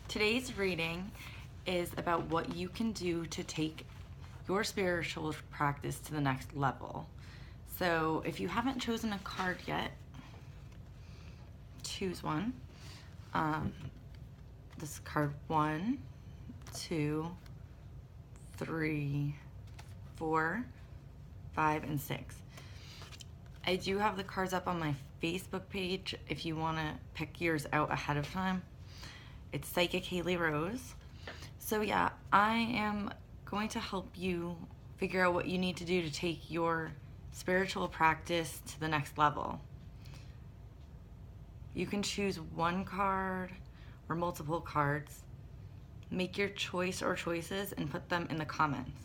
Today's reading is about what you can do to take your spiritual practice to the next level. So if you haven't chosen a card yet, choose one. This is card 1, 2, 3, 4, 5, and 6. I do have the cards up on my Facebook page if you want to pick yours out ahead of time. It's Psychic Haley Rose. So yeah, I am going to help you figure out what you need to do to take your spiritual practice to the next level. You can choose one card or multiple cards. Make your choice or choices and put them in the comments.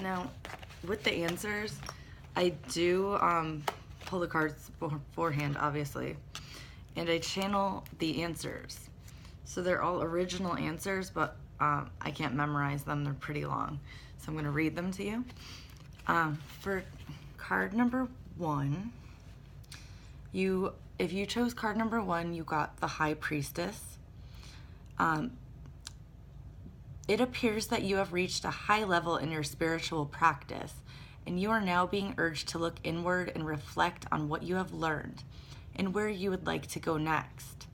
Now, with the answers, I do pull the cards beforehand, obviously, and I channel the answers. So they're all original answers, but I can't memorize them. They're pretty long. So I'm going to read them to you. For card number 1, if you chose card number 1, you got the High Priestess. It appears that you have reached a high level in your spiritual practice, and you are now being urged to look inward and reflect on what you have learned and where you would like to go next.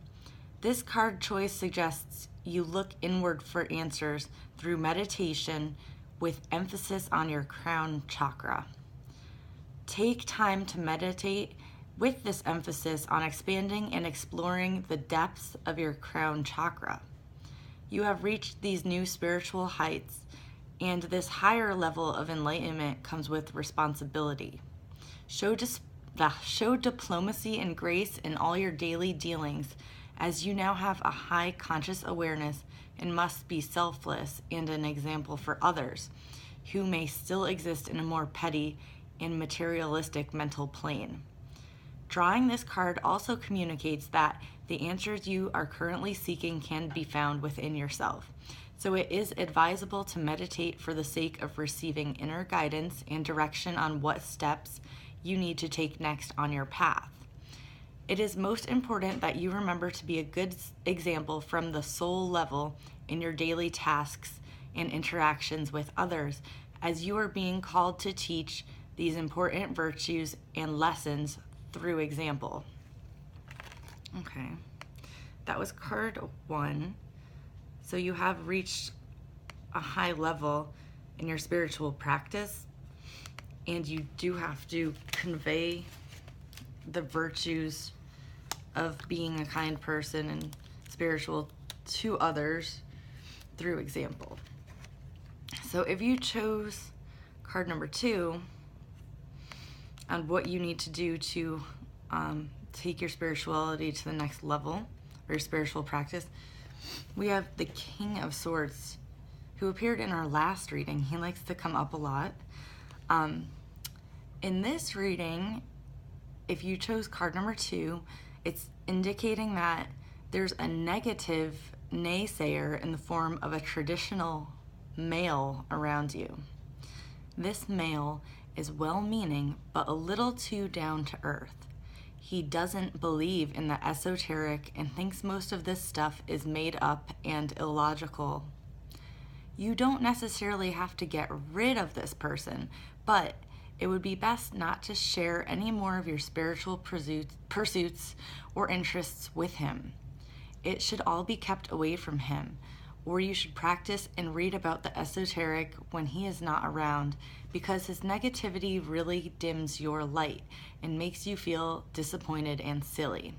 This card choice suggests you look inward for answers through meditation with emphasis on your crown chakra. Take time to meditate with this emphasis on expanding and exploring the depths of your crown chakra. You have reached these new spiritual heights, and this higher level of enlightenment comes with responsibility. Show diplomacy and grace in all your daily dealings, as you now have a high conscious awareness and must be selfless and an example for others who may still exist in a more petty and materialistic mental plane. Drawing this card also communicates that the answers you are currently seeking can be found within yourself. So it is advisable to meditate for the sake of receiving inner guidance and direction on what steps you need to take next on your path. It is most important that you remember to be a good example from the soul level in your daily tasks and interactions with others, as you are being called to teach these important virtues and lessons through example. Okay, that was card 1. So you have reached a high level in your spiritual practice, and you do have to convey the virtues of being a kind person and spiritual to others through example. So if you chose card number 2 on what you need to do to take your spirituality to the next level, or your spiritual practice, we have the King of Swords, who appeared in our last reading. He likes to come up a lot. In this reading, if you chose card number 2, it's indicating that there's a negative naysayer in the form of a traditional male around you. This male is well-meaning, but a little too down to earth. He doesn't believe in the esoteric and thinks most of this stuff is made up and illogical. You don't necessarily have to get rid of this person, but it would be best not to share any more of your spiritual pursuits or interests with him. It should all be kept away from him, or you should practice and read about the esoteric when he is not around, because his negativity really dims your light and makes you feel disappointed and silly.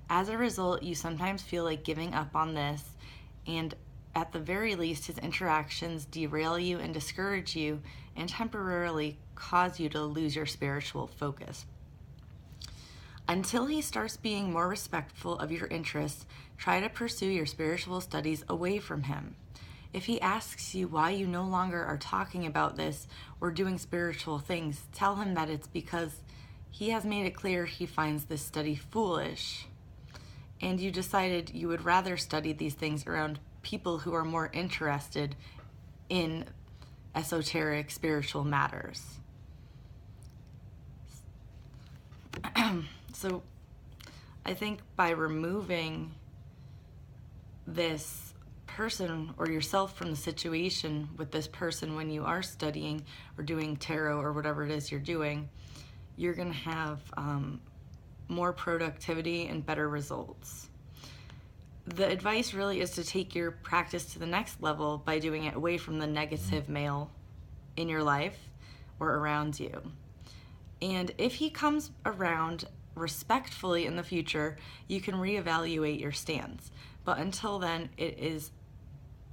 As a result, you sometimes feel like giving up on this, and at the very least, his interactions derail you and discourage you and temporarily cause you to lose your spiritual focus. Until he starts being more respectful of your interests, try to pursue your spiritual studies away from him. If he asks you why you no longer are talking about this or doing spiritual things, tell him that it's because he has made it clear he finds this study foolish, and you decided you would rather study these things around people who are more interested in esoteric spiritual matters. So I think by removing this person or yourself from the situation with this person when you are studying or doing tarot or whatever it is you're doing, you're going to have more productivity and better results. The advice really is to take your practice to the next level by doing it away from the negative male in your life or around you. And if he comes around respectfully in the future, you can reevaluate your stance. But until then, it is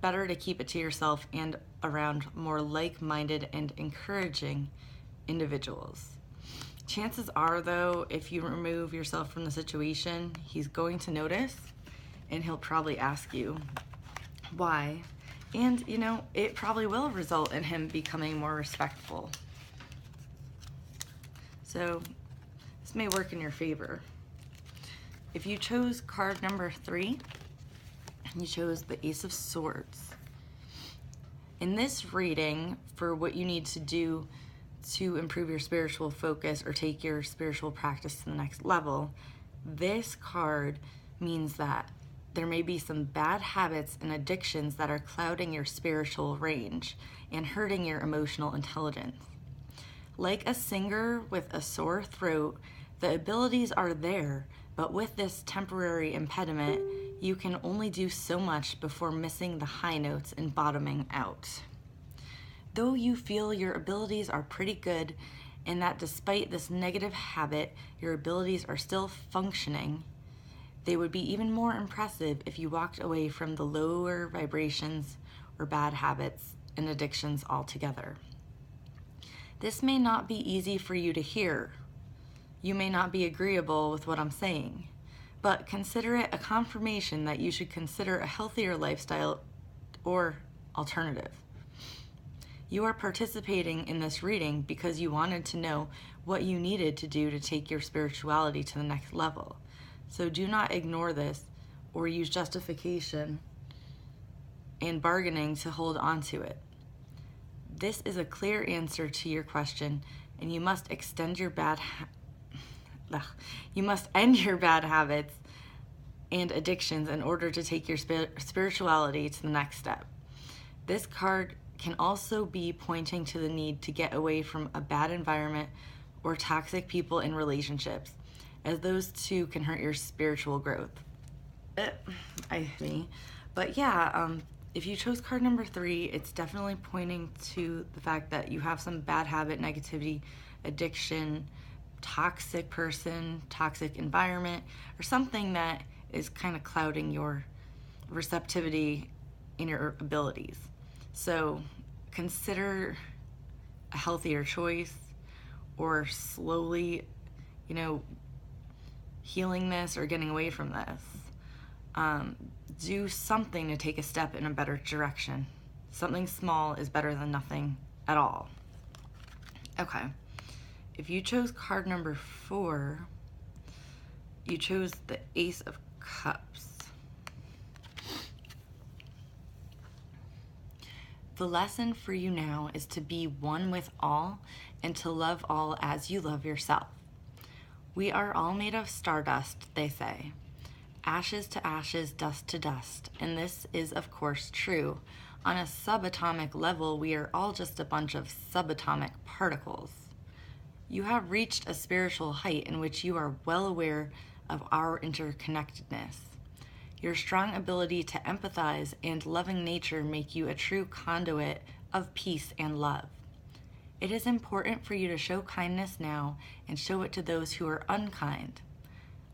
better to keep it to yourself and around more like-minded and encouraging individuals. Chances are, though, if you remove yourself from the situation, he's going to notice, and he'll probably ask you why. And, it probably will result in him becoming more respectful. So this may work in your favor. If you chose card number 3, you chose the Ace of Swords. In this reading, for what you need to do to improve your spiritual focus or take your spiritual practice to the next level, this card means that there may be some bad habits and addictions that are clouding your spiritual range and hurting your emotional intelligence. Like a singer with a sore throat, the abilities are there, but with this temporary impediment, you can only do so much before missing the high notes and bottoming out. Though you feel your abilities are pretty good, and that despite this negative habit, your abilities are still functioning, they would be even more impressive if you walked away from the lower vibrations or bad habits and addictions altogether. This may not be easy for you to hear. You may not be agreeable with what I'm saying, but consider it a confirmation that you should consider a healthier lifestyle or alternative. You are participating in this reading because you wanted to know what you needed to do to take your spirituality to the next level. So do not ignore this or use justification and bargaining to hold on to it. This is a clear answer to your question, and you must end your bad habits and addictions in order to take your spirituality to the next step. This card can also be pointing to the need to get away from a bad environment or toxic people in relationships, as those two can hurt your spiritual growth. If you chose card number 3, it's definitely pointing to the fact that you have some bad habit, negativity, addiction, toxic person, toxic environment, or something that is kind of clouding your receptivity in your abilities. So consider a healthier choice, or slowly, healing this or getting away from this. Do something to take a step in a better direction. Something small is better than nothing at all. Okay. If you chose card number 4, you chose the Ace of Cups. The lesson for you now is to be one with all and to love all as you love yourself. We are all made of stardust, they say. Ashes to ashes, dust to dust. And this is, of course, true. On a subatomic level, we are all just a bunch of subatomic particles. You have reached a spiritual height in which you are well aware of our interconnectedness. Your strong ability to empathize and loving nature make you a true conduit of peace and love. It is important for you to show kindness now and show it to those who are unkind.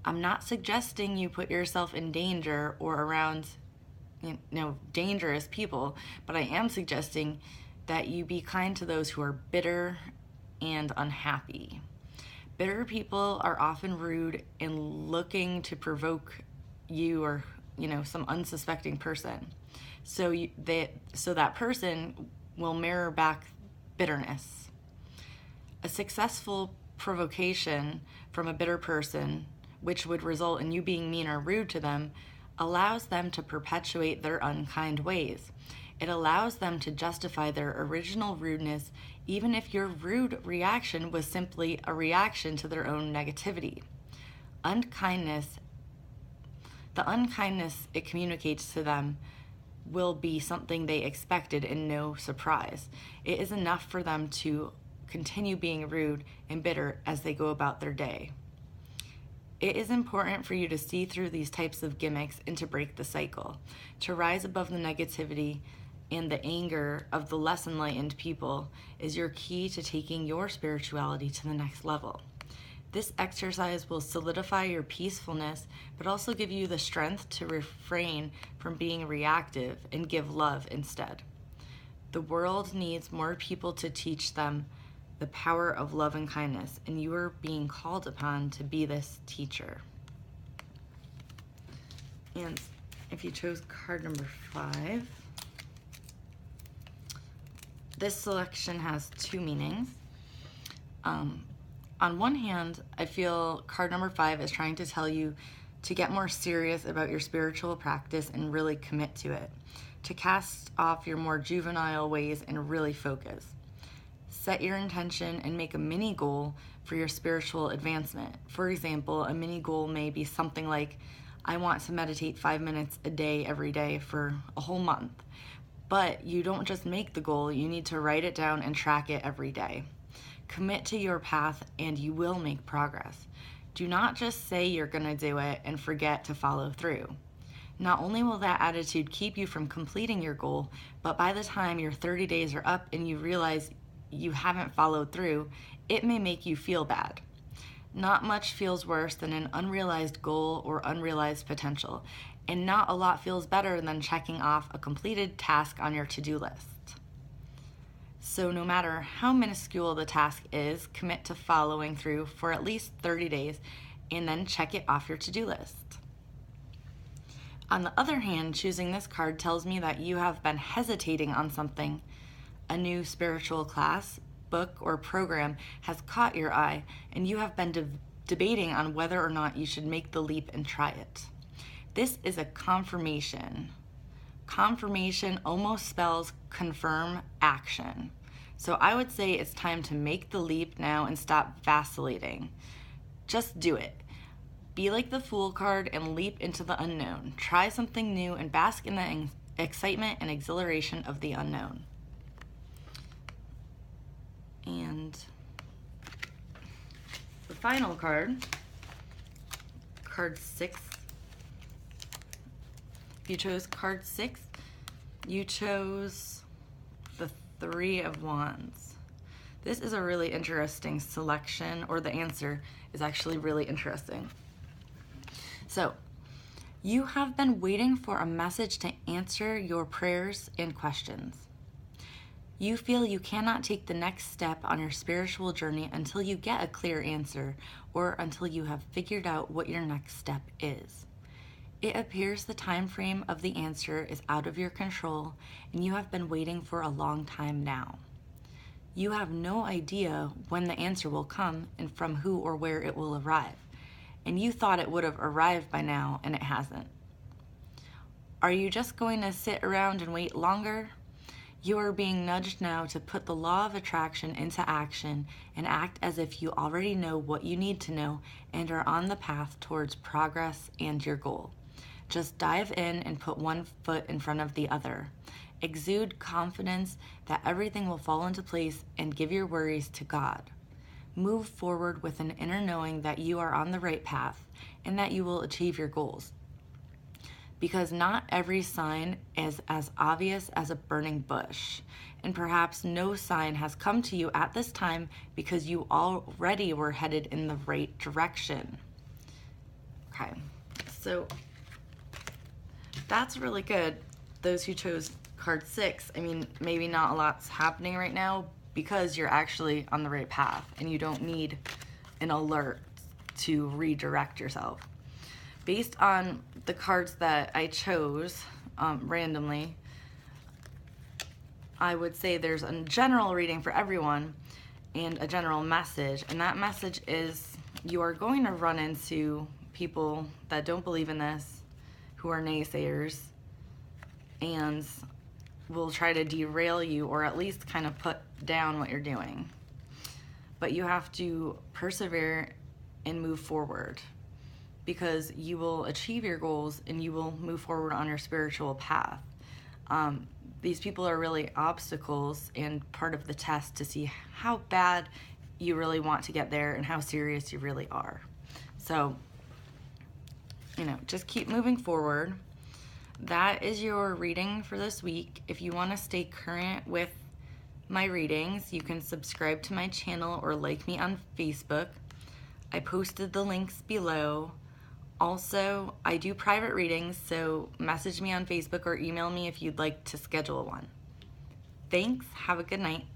I'm not suggesting you put yourself in danger or around, dangerous people, but I am suggesting that you be kind to those who are bitter and unhappy. Bitter people are often rude and looking to provoke you or, some unsuspecting person. So that person will mirror back bitterness. A successful provocation from a bitter person, which would result in you being mean or rude to them, allows them to perpetuate their unkind ways. It allows them to justify their original rudeness, even if your rude reaction was simply a reaction to their own negativity. Unkindness The unkindness it communicates to them will be something they expected and no surprise. It is enough for them to continue being rude and bitter as they go about their day. It is important for you to see through these types of gimmicks and to break the cycle, to rise above the negativity and the anger of the less enlightened people is your key to taking your spirituality to the next level. This exercise will solidify your peacefulness, but also give you the strength to refrain from being reactive and give love instead. The world needs more people to teach them the power of love and kindness, and you are being called upon to be this teacher. And if you chose card number 5, this selection has 2 meanings. On one hand, I feel card number 5 is trying to tell you to get more serious about your spiritual practice and really commit to it, to cast off your more juvenile ways and really focus. Set your intention and make a mini goal for your spiritual advancement. For example, a mini goal may be something like, I want to meditate 5 minutes a day every day for a whole month. But you don't just make the goal, you need to write it down and track it every day. Commit to your path and you will make progress. Do not just say you're going to do it and forget to follow through. Not only will that attitude keep you from completing your goal, but by the time your 30 days are up and you realize you haven't followed through, it may make you feel bad. Not much feels worse than an unrealized goal or unrealized potential, and not a lot feels better than checking off a completed task on your to-do list. So no matter how minuscule the task is, commit to following through for at least 30 days and then check it off your to-do list. On the other hand, choosing this card tells me that you have been hesitating on something. A new spiritual class, book, or program has caught your eye, and you have been debating on whether or not you should make the leap and try it. This is a confirmation. Confirmation almost spells confirm action. So I would say it's time to make the leap now and stop vacillating. Just do it. Be like the Fool card and leap into the unknown. Try something new and bask in the excitement and exhilaration of the unknown. And the final card, card 6. If you chose card 6, you chose the 3 of Wands. This is a really interesting selection, or the answer is actually really interesting. So, you have been waiting for a message to answer your prayers and questions. You feel you cannot take the next step on your spiritual journey until you get a clear answer or until you have figured out what your next step is. It appears the time frame of the answer is out of your control and you have been waiting for a long time now. You have no idea when the answer will come and from who or where it will arrive, and you thought it would have arrived by now and it hasn't. Are you just going to sit around and wait longer? You are being nudged now to put the law of attraction into action and act as if you already know what you need to know and are on the path towards progress and your goal. Just dive in and put one foot in front of the other. Exude confidence that everything will fall into place and give your worries to God. Move forward with an inner knowing that you are on the right path and that you will achieve your goals. Because not every sign is as obvious as a burning bush, and perhaps no sign has come to you at this time because you already were headed in the right direction. Okay, so that's really good. Those who chose card 6, I mean, maybe not a lot's happening right now because you're actually on the right path and you don't need an alert to redirect yourself. Based on the cards that I chose randomly, I would say there's a general reading for everyone and a general message, and that message is you are going to run into people that don't believe in this, who are naysayers, and will try to derail you or at least kind of put down what you're doing. But you have to persevere and move forward. because you will achieve your goals and you will move forward on your spiritual path. These people are really obstacles and part of the test to see how bad you really want to get there and how serious you really are. So, just keep moving forward. That is your reading for this week. If you want to stay current with my readings, you can subscribe to my channel or like me on Facebook. I posted the links below. Also, I do private readings, so message me on Facebook or email me if you'd like to schedule one. Thanks. Have a good night.